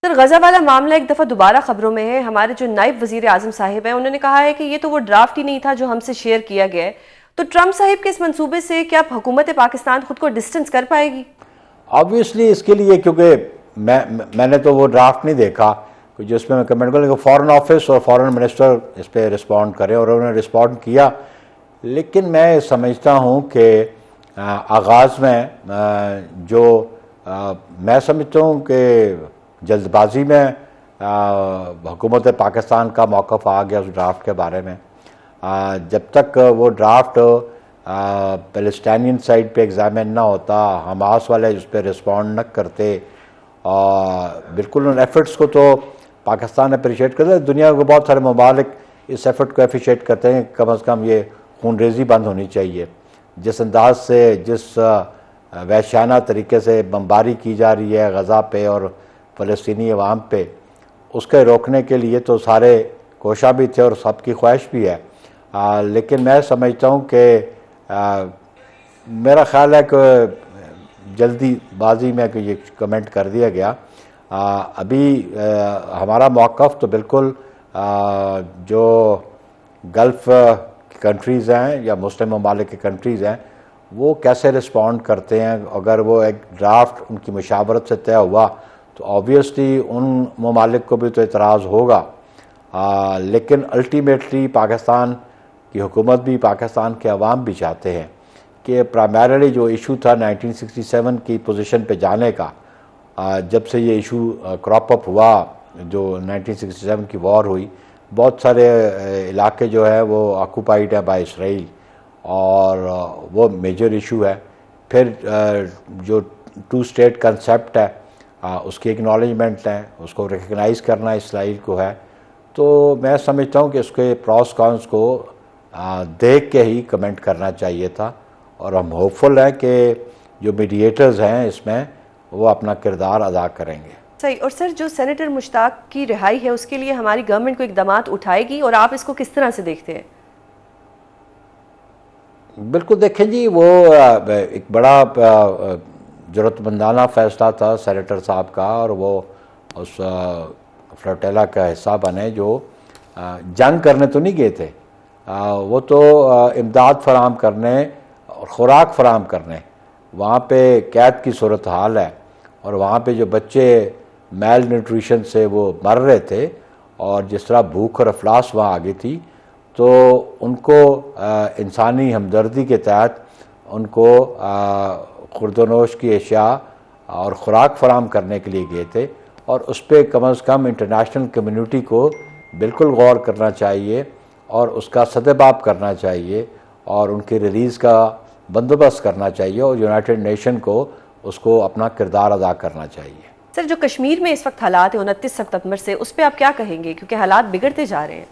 Sir, गजा वाला मामला एक दफ़ा दोबारा खबरों में है। हमारे जो नायब वजीर आजम साहिब हैं, उन्होंने कहा है कि ये तो वो ड्राफ्ट ही नहीं था जो हमसे शेयर किया गया है। तो ट्रंप साहिब के इस मंसूबे से क्या हुकूमत पाकिस्तान खुद को डिस्टेंस कर पाएगी? ऑब्वियसली इसके लिए, क्योंकि मैंने तो वो ड्राफ्ट नहीं देखा जिसमें मैं कमेंट करूँ, फॉरेन ऑफिस और फॉरेन मिनिस्टर इस पर रिस्पॉन्ड करें, और उन्होंने रिस्पॉन्ड किया। लेकिन मैं समझता हूँ कि आगाज़ में जो मैं समझता हूँ कि जल्दबाजी में हुकूमत पाकिस्तान का मौक़िफ़ आ गया उस ड्राफ्ट के बारे में। जब तक वो ड्राफ्ट पैलेस्टाइनियन साइड पे एग्जामिन ना होता, हमास वाले उस पर रिस्पॉन्ड न करते, और बिल्कुल उन एफर्ट्स को तो पाकिस्तान अप्रिशिएट करता है। दुनिया के बहुत सारे ममालिक इस एफर्ट को अप्रिशिएट करते हैं। कम अज़ कम ये खूनरेज़ी बंद होनी चाहिए। जिस अंदाज से, जिस वहशाना तरीके से बमबारी की जा रही है गज़ा पे और फ़लस्तीनी अवाम पे, उसके रोकने के लिए तो सारे कोशा भी थे और सबकी ख्वाहिश भी है। लेकिन मैं समझता हूँ कि मेरा ख्याल है कि जल्दीबाजी में कि ये कमेंट कर दिया गया। अभी हमारा मौक़िफ़ तो बिल्कुल जो गल्फ़ कंट्रीज़ हैं या मुस्लिम ममालिक की कंट्रीज़ हैं, वो कैसे रिस्पॉन्ड करते हैं। अगर वो एक ड्राफ्ट उनकी मुशावरत से तय हुआ तो ऑब्वियसली उन ममालिक को भी तो एतराज़ होगा। लेकिन अल्टीमेटली पाकिस्तान की हुकूमत भी, पाकिस्तान के अवाम भी चाहते हैं कि प्राइमरीली जो इशू था 1967 की पोजीशन पे जाने का, जब से ये इशू क्रॉप अप हुआ, जो 1967 की वॉर हुई, बहुत सारे इलाके जो है वो ऑक्यूपाइड है बाय इसराइल, और वो मेजर इशू है। फिर जो टू स्टेट कंसेप्ट है, उसकी एक्नॉलेजमेंट है, उसको रिकग्नाइज़ करना इसराइल को है। तो मैं समझता हूँ कि उसके प्रॉस कॉन्स को देख के ही कमेंट करना चाहिए था, और हम होपफुल हैं कि जो मीडिएटर्स हैं इसमें वो अपना किरदार अदा करेंगे। सही। और सर, जो सेनेटर मुश्ताक की रिहाई है, उसके लिए हमारी गवर्नमेंट को इक़दामात उठाएगी, और आप इसको किस तरह से देखते हैं? बिल्कुल, देखें जी, वो एक बड़ा ज़रूरतमंदाना फ़ैसला था सेनेटर साहब का, और वो उस फ्लोटेला का हिस्सा बने जो जंग करने तो नहीं गए थे, वो तो इमदाद फराहम करने और ख़ुराक फराहम करने। वहाँ पे कैद की सूरत हाल है, और वहाँ पे जो बच्चे मेल न्यूट्रिशन से वो मर रहे थे, और जिस तरह भूख और अफलास वहाँ आ गई थी, तो उनको इंसानी हमदर्दी के तहत उनको खुर्दनोश की अशिया और ख़ुराक फराहम करने के लिए गए थे। और उस पर कम अज़ कम इंटरनेशनल कम्युनिटी को बिल्कुल गौर करना चाहिए और उसका सदेबाप करना चाहिए, और उनकी रिलीज़ का बंदोबस्त करना चाहिए, और यूनाइटेड नेशन को उसको अपना किरदार अदा करना चाहिए। सर, जो कश्मीर में इस वक्त हालात है 29 सितंबर से, उस पर आप क्या कहेंगे, क्योंकि हालात बिगड़ते जा रहे हैं?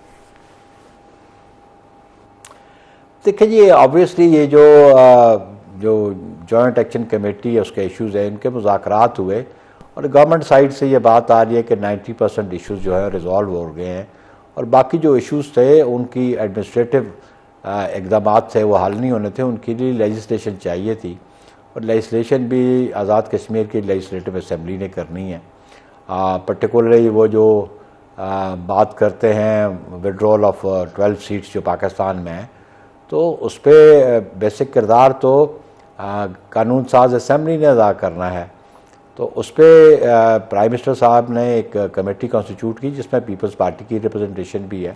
देखिए जी, ऑब्वियसली ये जो जॉइंट एक्शन कमेटी है, उसके इश्यूज़ हैं, इनके मुज़ाकरात हुए, और गवर्नमेंट साइड से ये बात आ रही है कि 90% इश्यूज़ जो है रिजॉल्व हो गए हैं, और बाकी जो इश्यूज़ थे उनकी एडमिनिस्ट्रेटिव इक़दामात से वो हल नहीं होने थे, उनके लिए लेजिस्लेशन चाहिए थी, और लेजिस्लेशन भी आज़ाद कश्मीर की लेजिस्लेटिव असम्बली ने करनी है। पर्टिकुलरली वो जो बात करते हैं विड्रॉल ऑफ 12 सीट्स जो पाकिस्तान में है, तो उस पर बेसिक किरदार तो कानून साज असम्बली ने अदा करना है। तो उस पर प्राइम मिनिस्टर साहब ने एक कमेटी कॉन्स्टिट्यूट की जिसमें पीपल्स पार्टी की रिप्रेजेंटेशन भी है,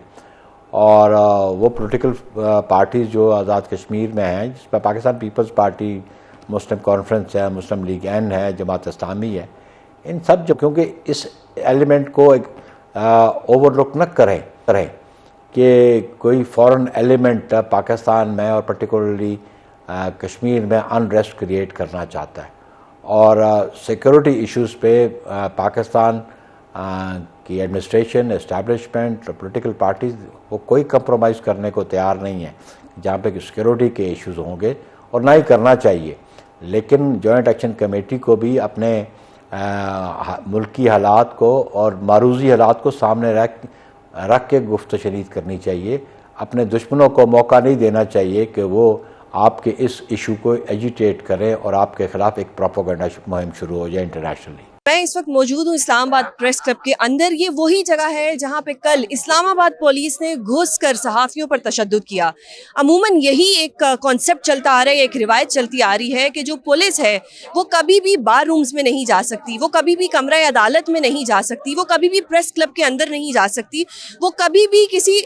और वो पॉलिटिकल पार्टीज़ जो आज़ाद कश्मीर में हैं, जिसमें पाकिस्तान पीपल्स पार्टी, मुस्लिम कॉन्फ्रेंस है, मुस्लिम लीग एन है, जमात इस्लामी है, इन सब जो, क्योंकि इस एलिमेंट को एक ओवरलुक न करें कि कोई फॉरेन एलिमेंट पाकिस्तान में और पर्टिकुलरली कश्मीर में अनरेस्ट क्रिएट करना चाहता है, और सिक्योरिटी इश्यूज़ पे पाकिस्तान की एडमिनिस्ट्रेशन, एस्टैब्लिशमेंट, पॉलिटिकल पार्टीज़ वो कोई कंप्रोमाइज़ करने को तैयार नहीं है जहाँ पे सिक्योरिटी के इश्यूज़ होंगे, और ना ही करना चाहिए। लेकिन जॉइंट एक्शन कमेटी को भी अपने मुल्की हालात को और मारूजी हालात को सामने रख के गुफ्त शनीद करनी चाहिए। अपने दुश्मनों को मौका नहीं देना चाहिए कि वो आपके इस इशू को एजिटेट करें और आपके ख़िलाफ़ एक प्रोपेगेंडा मुहिम शुरू हो जाए इंटरनेशनली। मैं इस वक्त मौजूद हूँ इस्लामाबाद प्रेस क्लब के अंदर। ये वही जगह है जहाँ पे कल इस्लामाबाद पुलिस ने घुसकर सहाफ़ियों पर तशद्दुद किया। अमूमन यही एक कॉन्सेप्ट चलता आ रहा है, एक रिवायत चलती आ रही है कि जो पुलिस है वो कभी भी बार रूम्स में नहीं जा सकती, वो कभी भी कमरा अदालत में नहीं जा सकती, वो कभी भी प्रेस क्लब के अंदर नहीं जा सकती, वो कभी भी किसी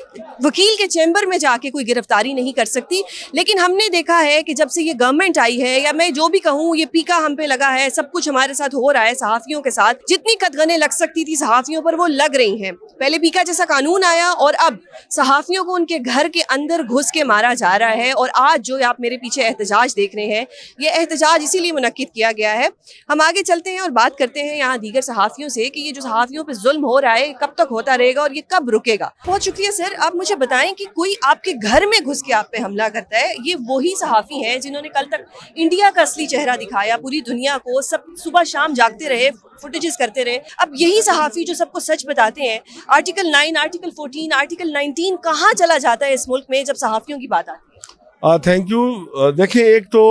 वकील के चैम्बर में जाके कोई गिरफ्तारी नहीं कर सकती। लेकिन हमने देखा है कि जब से ये गवर्नमेंट आई है, या मैं जो भी कहूँ, ये पीका हम पे लगा है, सब कुछ हमारे साथ हो रहा है, सहाफ़ियों के साथ जितनी कदगने लग सकती थी सहाफ़ियों पर वो लग रही हैं। पहले पीका जैसा कानून आया और अब सहाफ़ियों को उनके घर के अंदर घुस के मारा जा रहा है। और आज जो आप मेरे पीछे एहतजाज देख रहे हैं, ये एहतजाज इसीलिए मुनक्किद किया गया है। हम आगे चलते हैं और बात करते हैं यहाँ दीगर सहाफ़ियों से कि ये जो सहाफ़ियों पर जुल्म हो रहा है कब तक होता रहेगा और ये कब रुकेगा। बहुत शुक्रिया सर। आप मुझे बताएं कि कोई आपके घर में घुस के आप पे हमला करता है, ये वही सहाफ़ी हैं जिन्होंने कल तक इंडिया का असली चेहरा दिखाया, पूरी दुनिया को, सब सुबह शाम जागते रहे, फुटेजेस करते रहे। अब यही सहाफ़ी जो सबको सच बताते हैं, आर्टिकल 9, आर्टिकल 14, आर्टिकल 19 कहाँ चला जाता है इस मुल्क में जब सहाफ़ियों की बात आती है? Thank you. देखिए, एक तो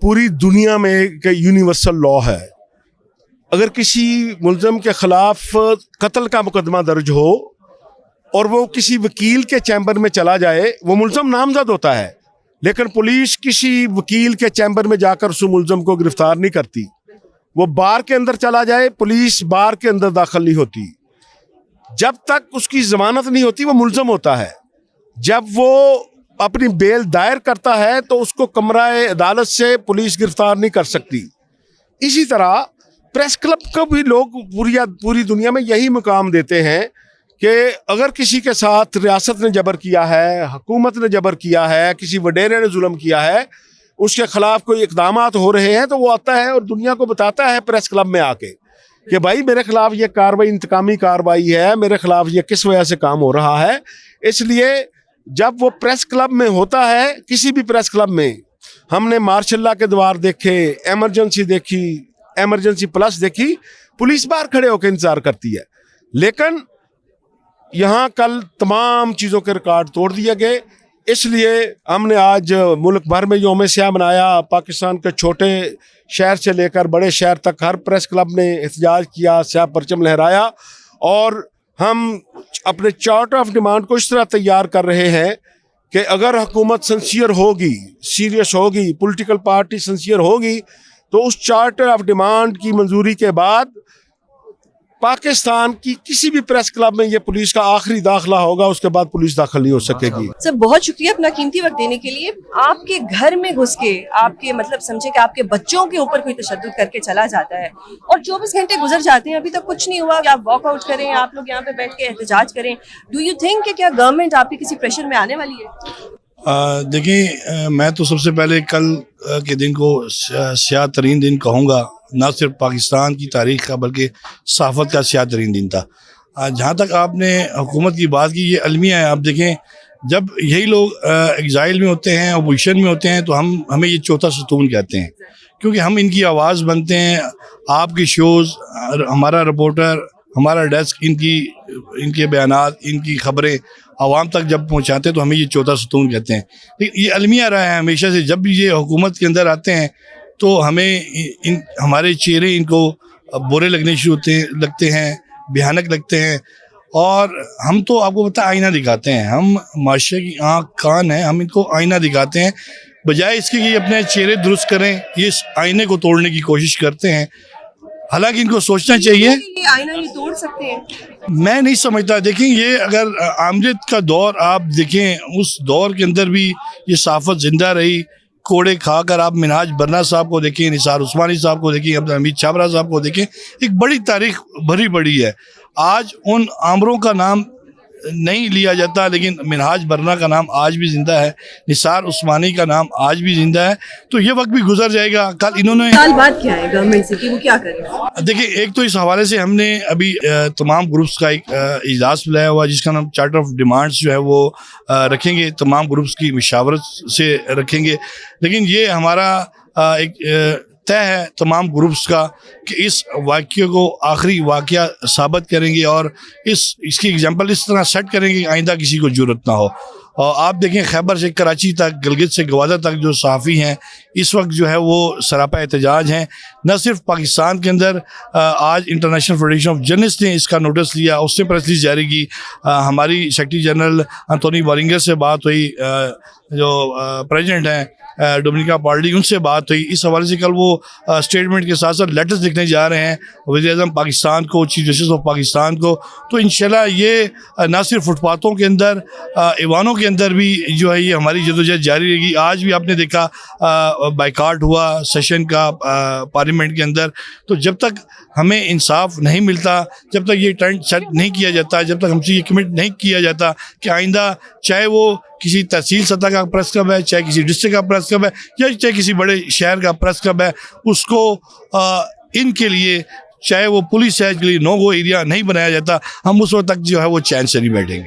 पूरी दुनिया में एक यूनिवर्सल लॉ है, अगर किसी मुल्ज़म के ख़िलाफ़ कत्ल का मुकदमा दर्ज हो और वो किसी वकील के चैम्बर में चला जाए, वो मुल्ज़म नामज़द होता है, लेकिन पुलिस किसी वकील के चैम्बर में जाकर उस मुल्ज़म को गिरफ्तार नहीं करती। वो बार के अंदर चला जाए, पुलिस बार के अंदर दाखिल नहीं होती। जब तक उसकी ज़मानत नहीं होती वो मुल्ज़म होता है। जब वो अपनी बेल दायर करता है तो उसको कमराए अदालत से पुलिस गिरफ्तार नहीं कर सकती। इसी तरह प्रेस क्लब को भी लोग पूरी दुनिया में यही मुकाम देते हैं कि अगर किसी के साथ रियासत ने जबर किया है, हुकूमत ने जबर किया है, किसी वडेरे ने जुल्म किया है, उसके खिलाफ कोई इक़दामात हो रहे हैं, तो वो आता है और दुनिया को बताता है प्रेस क्लब में आके कि भाई मेरे खिलाफ ये कार्रवाई इंतकामी कार्रवाई है, मेरे खिलाफ ये किस वजह से काम हो रहा है। इसलिए जब वो प्रेस क्लब में होता है, किसी भी प्रेस क्लब में, हमने मार्शल्ला के द्वार देखे, एमरजेंसी देखी, एमरजेंसी प्लस देखी, पुलिस बाहर खड़े होकर इंतजार करती है। लेकिन यहाँ कल तमाम चीज़ों के रिकॉर्ड तोड़ दिए गए। इसलिए हमने आज मुल्क भर में यौम स्याह मनाया। पाकिस्तान के छोटे शहर से लेकर बड़े शहर तक हर प्रेस क्लब ने एहतजाज किया, स्याह परचम लहराया। और हम अपने चार्टर ऑफ डिमांड को इस तरह तैयार कर रहे हैं कि अगर हुकूमत सिंसियर होगी, सीरियस होगी, पॉलिटिकल पार्टी सिंसियर होगी, तो उस चार्टर ऑफ डिमांड की मंजूरी के बाद पाकिस्तान की किसी भी प्रेस क्लब में ये पुलिस का आखिरी दाखिला होगा, उसके बाद पुलिस दाखिल नहीं हो सकेगी। सर बहुत शुक्रिया अपना कीमती वक्त देने के लिए। आपके घर में घुस के आपके मतलब समझे कि आपके बच्चों के ऊपर कोई तशद्दुद करके चला जाता है और 24 घंटे गुजर जाते हैं, अभी तक कुछ नहीं हुआ। आप वॉकआउट करें, आप लोग यहाँ पे बैठ के एहतजाज करें, डू यू थिंक कि क्या गवर्नमेंट आपके किसी प्रेशर में आने वाली है? देखिए, मैं तो सबसे पहले कल के दिन को स्याह तरीन दिन कहूँगा, ना सिर्फ पाकिस्तान की तारीख़ का बल्कि सहाफ़त का स्याह तरीन दिन था। जहाँ तक आपने हुकूमत की बात की, ये अलमिया है। आप देखें, जब यही लोग एग्ज़ाइल में होते हैं, अपोजिशन में होते हैं, तो हमें ये चौथा सतून कहते हैं, क्योंकि हम इनकी आवाज़ बनते हैं। आपकी शोज़, हमारा रिपोर्टर, हमारा डेस्क इनके बयानात, इनकी खबरें आवाम तक जब पहुँचाते हैं तो हमें ये चौथा सतून कहते हैं। लेकिन ये अलमिया रहा है हमेशा से। जब भी ये हुकूमत के अंदर आते हैं तो हमें हमारे चेहरे इनको बुरे लगते हैं, भयानक लगते हैं। और हम तो आपको पता आईना दिखाते हैं, हम माशरे की आँख कान हैं, हम इनको आईना दिखाते हैं। बजाय इसके कि ये अपने चेहरे दुरुस्त करें, ये इस आईने को तोड़ने की कोशिश करते हैं। हालांकि इनको सोचना चाहिए, ये आईना ये तोड़ सकते हैं। मैं नहीं समझता। देखें, ये अगर आमजद का दौर आप देखें, उस दौर के अंदर भी ये सहाफ़त जिंदा रही। कोड़े खाकर आप मिनहाज बरना साहब को देखें, निसार उस्मानी साहब को देखें, अब्दुल हमीद छाबरा साहब को देखें, एक बड़ी तारीख भरी पड़ी है। आज उन आमरों का नाम नहीं लिया जाता, लेकिन मिनहाज बरना का नाम आज भी जिंदा है, निसार उस्मानी का नाम आज भी जिंदा है। तो ये वक्त भी गुजर जाएगा। कल इन्होंने साल बाद क्या है गवर्नमेंट से कि वो क्या करें? देखिए, एक तो इस हवाले से हमने अभी तमाम ग्रुप्स का एक इजलास बुलाया हुआ, जिसका नाम चार्टर ऑफ डिमांड्स जो है वो रखेंगे, तमाम ग्रुप्स की मशावरत से रखेंगे। लेकिन ये हमारा एक तय है तमाम ग्रुप्स का कि इस वाक़ये को आखिरी वाक़या साबित करेंगे और इसकी एग्जांपल इस तरह सेट करेंगे कि आइंदा किसी को ज़रूरत ना हो। और आप देखें, खैबर से कराची तक, गिलगित से गवादर तक जो सहाफ़ी हैं इस वक्त जो है वो सरापा एहतजाज हैं। न सिर्फ पाकिस्तान के अंदर आज इंटरनेशनल फेडरेशन ऑफ जर्नलिस्ट ने इसका नोटिस लिया, उसने प्रेस रिलीज जारी की। हमारी सेक्रेटरी जनरल एंटोनी बोरिंगर से बात हुई, जो प्रेसिडेंट हैं डोमिनिका पार्डी, उनसे बात हुई। इस हवाले से कल वो स्टेटमेंट के साथ साथ लेटर्स लिखने जा रहे हैं वज़ीर-ए-आज़म पाकिस्तान को, चीफ जस्टिस ऑफ पाकिस्तान को। तो इंशाल्लाह ये ना सिर्फ फुटपाथों के अंदर, ईवानों के अंदर भी जो है ये हमारी जदोजहद जारी रहेगी। आज भी आपने देखा बाइकाट हुआ सेशन का पार्लियामेंट के अंदर। तो जब तक हमें इंसाफ नहीं मिलता, जब तक ये ट्रेंड सेट नहीं किया जाता, जब तक हमसे ये कमिट नहीं किया जाता कि आइंदा चाहे वो किसी तहसील सतह का प्रेस क्लब है, चाहे किसी डिस्ट्रिक्ट का प्रेस क्लब है, या चाहे किसी बड़े शहर का प्रेस क्लब है, उसको इनके लिए चाहे वो पुलिस है, इसके लिए नो गो एरिया नहीं बनाया जाता, हम उस वक्त तक जो है वो चैन से नहीं बैठेंगे।